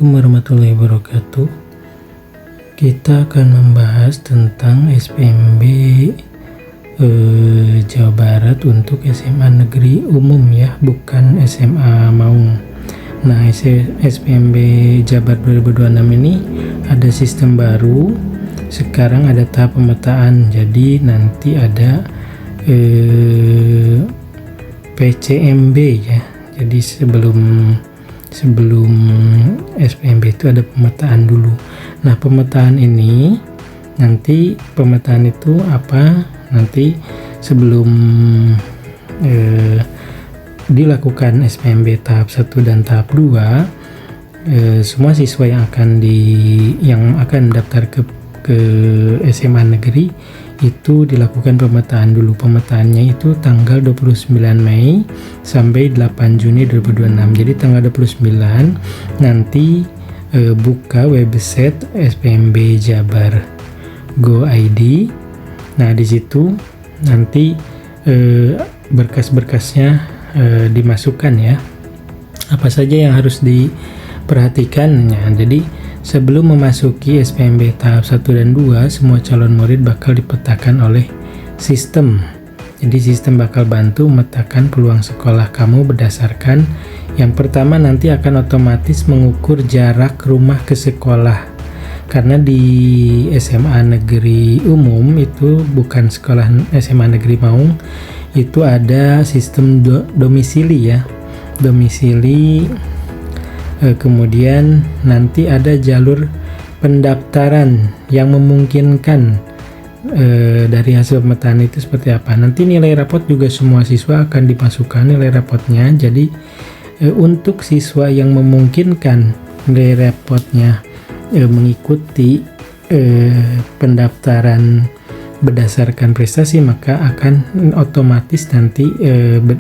Assalamualaikum warahmatullahi wabarakatuh. Kita akan membahas tentang SPMB Jawa Barat untuk SMA negeri umum ya, bukan SMA Maung. Nah, SPMB Jabar 2026 ini ada sistem baru. Sekarang ada tahap pemetaan. Jadi nanti ada PCMB ya. Jadi sebelum SPMB itu ada pemetaan dulu. Nah, pemetaan ini nanti pemetaan itu apa? Nanti sebelum dilakukan SPMB tahap 1 dan tahap 2, semua siswa yang akan daftar ke SMA negeri itu dilakukan pemetaan dulu. Pemetaannya itu tanggal 29 Mei sampai 8 Juni 2026. Jadi tanggal 29 nanti buka website SPMB Jabar Go ID. Nah, di situ nanti berkas-berkasnya dimasukkan ya. Apa saja yang harus diperhatikan ya. Jadi sebelum memasuki SPMB tahap 1 dan 2, semua calon murid bakal dipetakan oleh sistem. Jadi sistem bakal bantu memetakan peluang sekolah kamu berdasarkan yang pertama nanti akan otomatis mengukur jarak rumah ke sekolah. Karena di SMA negeri umum itu bukan sekolah SMA negeri Maung, itu ada sistem domisili ya. Domisili. Kemudian nanti ada jalur pendaftaran yang memungkinkan dari hasil pemetaan itu seperti apa. Nanti nilai rapot juga semua siswa akan dimasukkan nilai rapotnya. Jadi untuk siswa yang memungkinkan nilai rapotnya mengikuti pendaftaran berdasarkan prestasi, maka akan otomatis nanti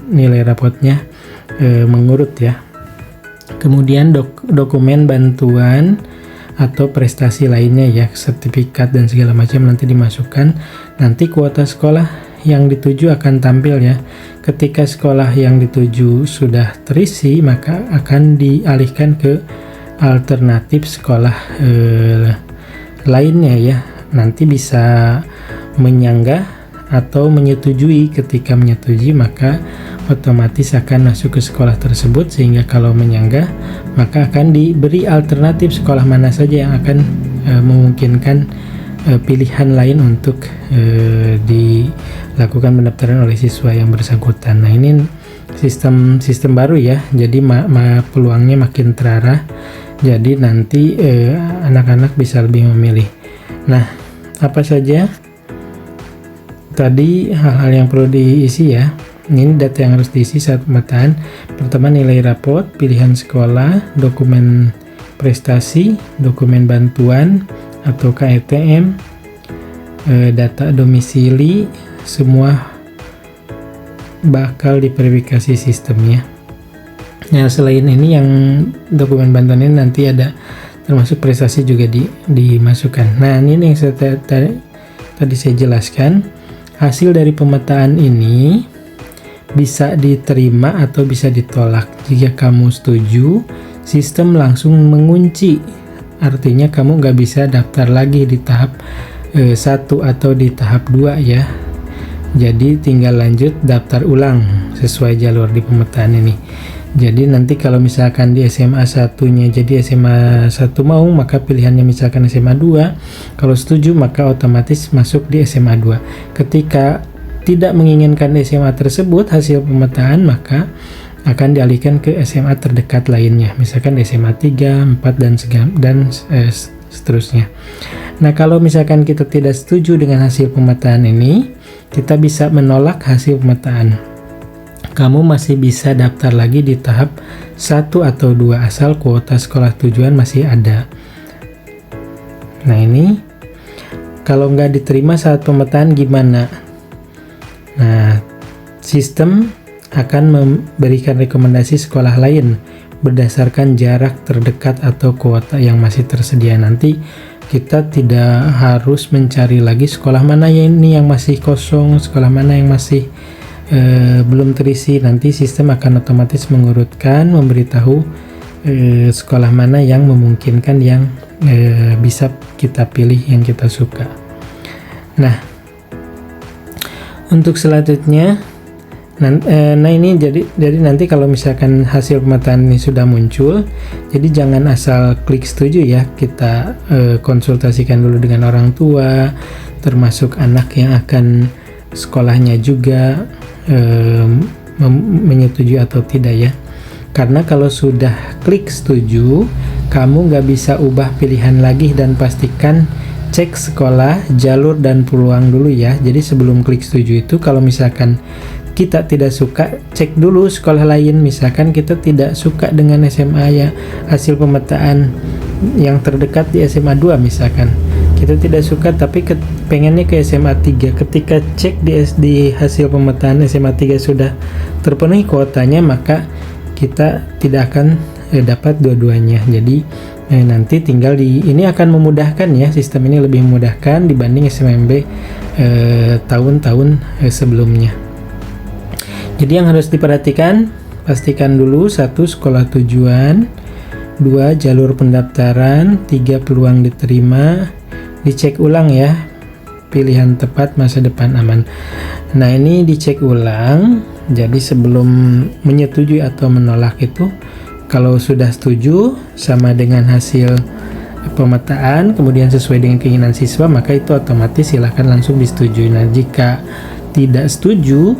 nilai rapotnya mengurut ya. Kemudian dokumen bantuan atau prestasi lainnya ya, sertifikat dan segala macam nanti dimasukkan. Nanti kuota sekolah yang dituju akan tampil ya. Ketika sekolah yang dituju sudah terisi, maka akan dialihkan ke alternatif sekolah lainnya ya. Nanti bisa menyanggah atau menyetujui. Ketika menyetujui, maka otomatis akan masuk ke sekolah tersebut, sehingga kalau menyanggah maka akan diberi alternatif sekolah mana saja yang akan memungkinkan pilihan lain untuk dilakukan pendaftaran oleh siswa yang bersangkutan. Nah, ini sistem baru ya, jadi peluangnya makin terarah, jadi nanti anak-anak bisa lebih memilih. Nah, apa saja tadi hal-hal yang perlu diisi ya. Ini data yang harus diisi saat pemetaan. Pertama, nilai rapot, pilihan sekolah, dokumen prestasi, dokumen bantuan atau KRTM, data domisili, semua bakal diverifikasi sistemnya. Nah, selain ini yang dokumen bantuan ini nanti ada termasuk prestasi juga dimasukkan. Nah, ini yang tadi saya jelaskan. Hasil dari pemetaan ini bisa diterima atau bisa ditolak. Jika kamu setuju, sistem langsung mengunci. Artinya kamu nggak bisa daftar lagi di tahap 1 atau di tahap 2 ya. Jadi tinggal lanjut daftar ulang sesuai jalur di pemetaan ini. Jadi nanti kalau misalkan di SMA 1-nya jadi SMA 1 Maung, maka pilihannya misalkan SMA 2. Kalau setuju, maka otomatis masuk di SMA 2. Ketika tidak menginginkan SMA tersebut hasil pemetaan, maka akan dialihkan ke SMA terdekat lainnya, misalkan SMA 3, 4 dan seterusnya. Nah, kalau misalkan kita tidak setuju dengan hasil pemetaan ini, kita bisa menolak hasil pemetaan. Kamu masih bisa daftar lagi di tahap 1 atau 2 asal kuota sekolah tujuan masih ada. Nah, ini kalau nggak diterima saat pemetaan gimana? Nah, sistem akan memberikan rekomendasi sekolah lain berdasarkan jarak terdekat atau kuota yang masih tersedia. Nanti kita tidak harus mencari lagi sekolah mana yang masih kosong, sekolah mana yang masih belum terisi. Nanti sistem akan otomatis mengurutkan, memberitahu sekolah mana yang memungkinkan, yang bisa kita pilih, yang kita suka. Nah, untuk selanjutnya, nah ini jadi nanti kalau misalkan hasil pemetaan ini sudah muncul, jadi jangan asal klik setuju ya, kita konsultasikan dulu dengan orang tua, termasuk anak yang akan sekolahnya juga menyetujui atau tidak ya. Karena kalau sudah klik setuju, kamu nggak bisa ubah pilihan lagi, dan pastikan cek sekolah, jalur, dan peluang dulu ya. Jadi sebelum klik setuju itu, kalau misalkan kita tidak suka, cek dulu sekolah lain. Misalkan kita tidak suka dengan SMA ya, hasil pemetaan yang terdekat di SMA 2 misalkan. Kita tidak suka tapi pengennya ke SMA 3. Ketika cek di hasil pemetaan SMA 3 sudah terpenuhi kuotanya, maka kita tidak akan dapat dua-duanya. Jadi nanti tinggal ini akan memudahkan ya, sistem ini lebih memudahkan dibanding SMMB tahun-tahun sebelumnya. Jadi yang harus diperhatikan, pastikan dulu 1 sekolah tujuan, 2 jalur pendaftaran, 3 peluang diterima, dicek ulang ya, pilihan tepat, masa depan aman. Nah ini dicek ulang. Jadi sebelum menyetujui atau menolak itu, kalau sudah setuju sama dengan hasil pemetaan, kemudian sesuai dengan keinginan siswa, maka itu otomatis silahkan langsung disetujui. Nah jika tidak setuju,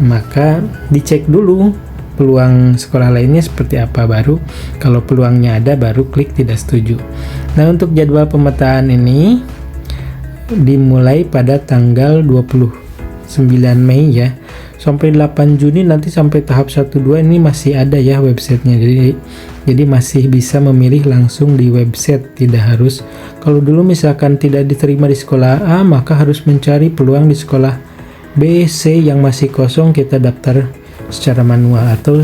maka dicek dulu peluang sekolah lainnya seperti apa, baru kalau peluangnya ada baru klik tidak setuju. Nah untuk jadwal pemetaan ini dimulai pada tanggal 29 Mei ya, sampai 8 Juni nanti sampai tahap 1-2 ini masih ada ya websitenya. Jadi masih bisa memilih langsung di website, tidak harus, kalau dulu misalkan tidak diterima di sekolah A maka harus mencari peluang di sekolah B, C yang masih kosong, kita daftar secara manual atau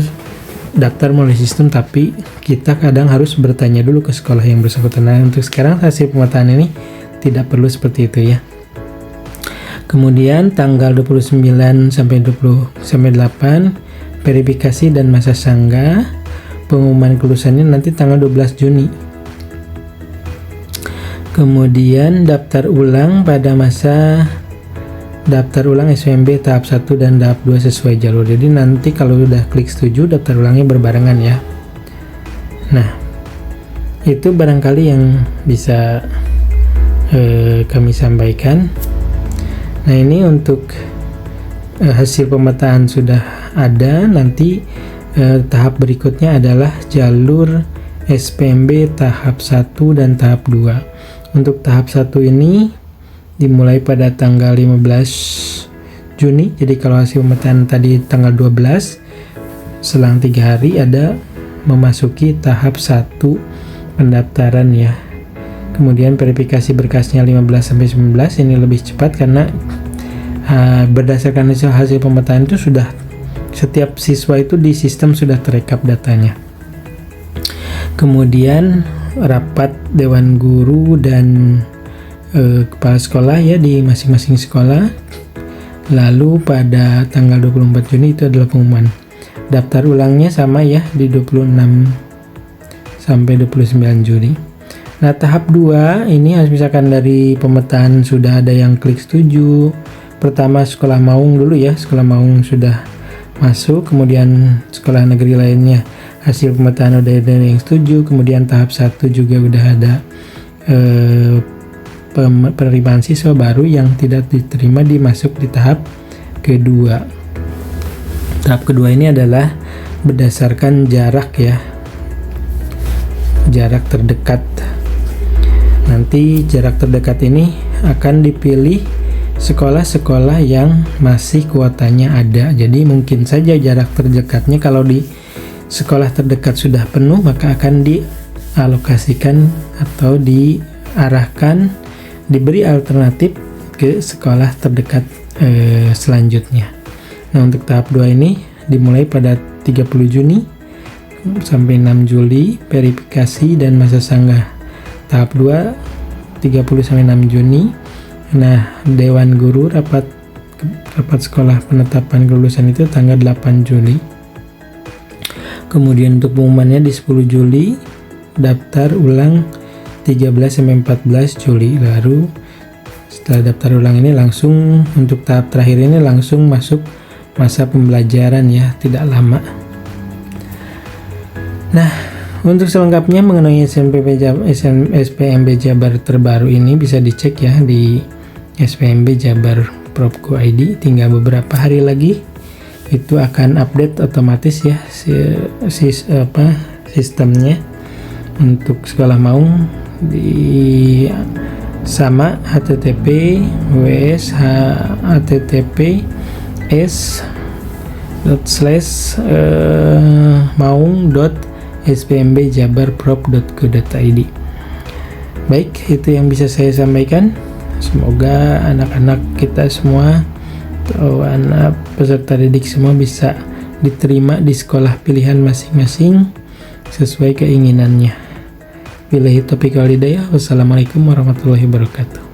daftar melalui sistem, tapi kita kadang harus bertanya dulu ke sekolah yang bersangkutan. Nah untuk sekarang hasil pemetaan ini tidak perlu seperti itu ya. Kemudian tanggal 29 sampai 8 verifikasi dan masa sanggah. Pengumuman kelulusannya nanti tanggal 12 Juni. Kemudian daftar ulang pada masa daftar ulang SMB tahap 1 dan tahap 2 sesuai jalur. Jadi nanti kalau udah klik setuju, daftar ulangnya berbarengan ya. Nah, itu barangkali yang bisa kami sampaikan. Nah ini untuk hasil pemetaan sudah ada. Nanti tahap berikutnya adalah jalur SPMB tahap 1 dan tahap 2. Untuk tahap 1 ini dimulai pada tanggal 15 Juni. Jadi kalau hasil pemetaan tadi tanggal 12, selang 3 hari ada memasuki tahap 1 pendaftaran ya. Kemudian verifikasi berkasnya 15-19, ini lebih cepat karena berdasarkan hasil pemetaan itu sudah, setiap siswa itu di sistem sudah terekap datanya. Kemudian rapat dewan guru dan kepala sekolah ya di masing-masing sekolah. Lalu pada tanggal 24 Juni itu adalah pengumuman. Daftar ulangnya sama ya, di 26 sampai 29 Juni. Nah tahap 2 ini harus misalkan dari pemetaan sudah ada yang klik setuju. Pertama sekolah Maung dulu ya, sekolah Maung sudah masuk, kemudian sekolah negeri lainnya hasil pemetaan udah ada yang setuju, kemudian tahap 1 juga udah ada penerimaan siswa baru, yang tidak diterima dimasuk di tahap kedua. Tahap kedua ini adalah berdasarkan jarak ya, jarak terdekat. Nanti jarak terdekat ini akan dipilih sekolah-sekolah yang masih kuotanya ada. Jadi mungkin saja jarak terdekatnya kalau di sekolah terdekat sudah penuh, maka akan dialokasikan atau diarahkan, diberi alternatif ke sekolah terdekat selanjutnya. Nah untuk tahap 2 ini dimulai pada 30 Juni sampai 6 Juli, verifikasi dan masa sanggah. Tahap 2 30 sampai 6 Juni. Nah, dewan guru rapat sekolah penetapan kelulusan itu tanggal 8 Juli. Kemudian untuk pengumumannya di 10 Juli, daftar ulang 13-14 Juli. Lalu setelah daftar ulang ini langsung untuk tahap terakhir ini langsung masuk masa pembelajaran ya, tidak lama. Nah, untuk selengkapnya mengenai SPMB Jabar terbaru ini bisa dicek ya di SPMB Jabar Prop.go ID. Tinggal beberapa hari lagi itu akan update otomatis ya sistemnya untuk sekolah maung di sama https://maung.spmbjabarprop.go.id. Baik, itu yang bisa saya sampaikan. Semoga anak-anak kita semua atau anak peserta didik semua bisa diterima di sekolah pilihan masing-masing sesuai keinginannya. Billahi taufiq wal hidayah. Wassalamualaikum warahmatullahi wabarakatuh.